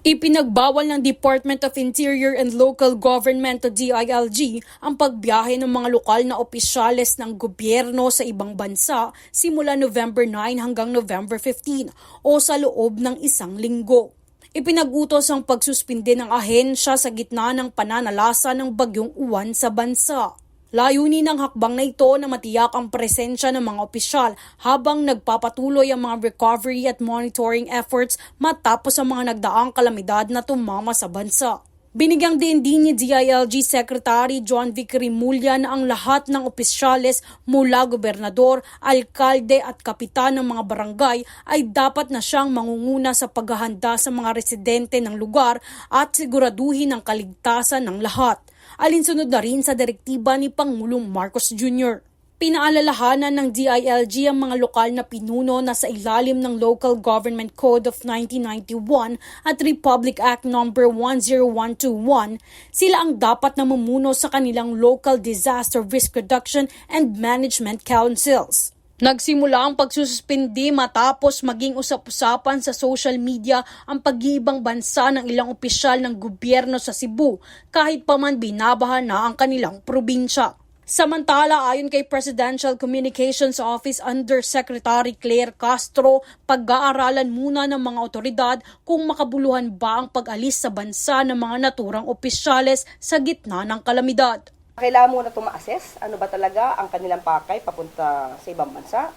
Ipinagbawal ng Department of Interior and Local Government o DILG ang pagbiyahe ng mga lokal na opisyales ng gobyerno sa ibang bansa simula November 9 hanggang November 15 o sa loob ng isang linggo. Ipinag-utos ang pagsuspinde ng ahensya sa gitna ng pananalasa ng bagyong Uwan sa bansa. Layunin ng hakbang na ito na matiyak ang presensya ng mga opisyal habang nagpapatuloy ang mga recovery at monitoring efforts matapos ang mga nagdaang kalamidad na tumama sa bansa. Binigyang din ni DILG Secretary John Vic Rimulya na ang lahat ng opisyales mula gobernador, alkalde at kapitan ng mga barangay ay dapat na siyang mangunguna sa paghahanda sa mga residente ng lugar at siguraduhin ang kaligtasan ng lahat. Alinsunod na rin sa direktiba ni Pangulong Marcos Jr. Pinaalalahanan ng DILG ang mga lokal na pinuno na sa ilalim ng Local Government Code of 1991 at Republic Act No. 10121, sila ang dapat na mumuno sa kanilang Local Disaster Risk Reduction and Management Councils. Nagsimula ang pagsususpindi matapos maging usap-usapan sa social media ang pag-iibang bansa ng ilang opisyal ng gobyerno sa Cebu kahit pa man binabaha na ang kanilang probinsya. Samantala, ayon kay Presidential Communications Office Undersecretary Claire Castro, pag-aaralan muna ng mga otoridad kung makabuluhan ba ang pag-alis sa bansa ng mga naturang opisyales sa gitna ng kalamidad. Kailangan muna itong ma-assess, ano ba talaga ang kanilang pakay papunta sa ibang bansa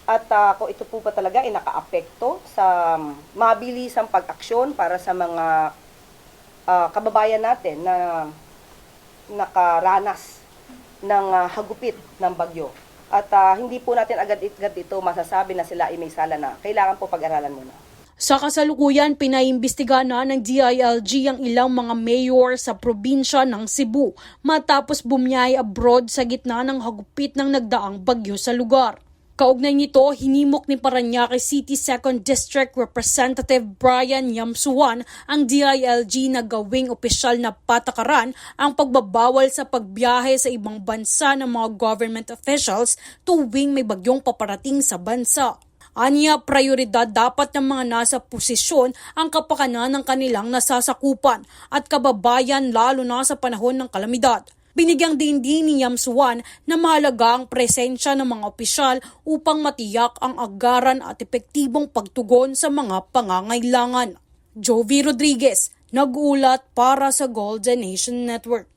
at kung ito po pa talaga ay naka-apekto sa mabilisang pag-aksyon para sa mga kababayan natin na nakaranas ng hagupit ng bagyo. At hindi po natin agad-agad ito masasabi na sila ay may sala na. Kailangan po pag-aralan muna. Sa kasalukuyan, pinaimbestiga na ng DILG ang ilang mga mayor sa probinsya ng Cebu matapos bumiyay abroad sa gitna ng hagupit ng nagdaang bagyo sa lugar. Kaugnay nito, hinimok ni Parañaque City 2nd District Representative Brian Yamsuan ang DILG na gawing opisyal na patakaran ang pagbabawal sa pagbiyahe sa ibang bansa ng mga government officials tuwing may bagyong paparating sa bansa. Anya, prioridad dapat ng mga nasa posisyon ang kapakanan ng kanilang nasasakupan at kababayan lalo na sa panahon ng kalamidad. Binigyang din ni Yamsuan na mahalaga ang presensya ng mga opisyal upang matiyak ang agaran at epektibong pagtugon sa mga pangangailangan. Jovi Rodriguez, nag-uulat para sa Golden Nation Network.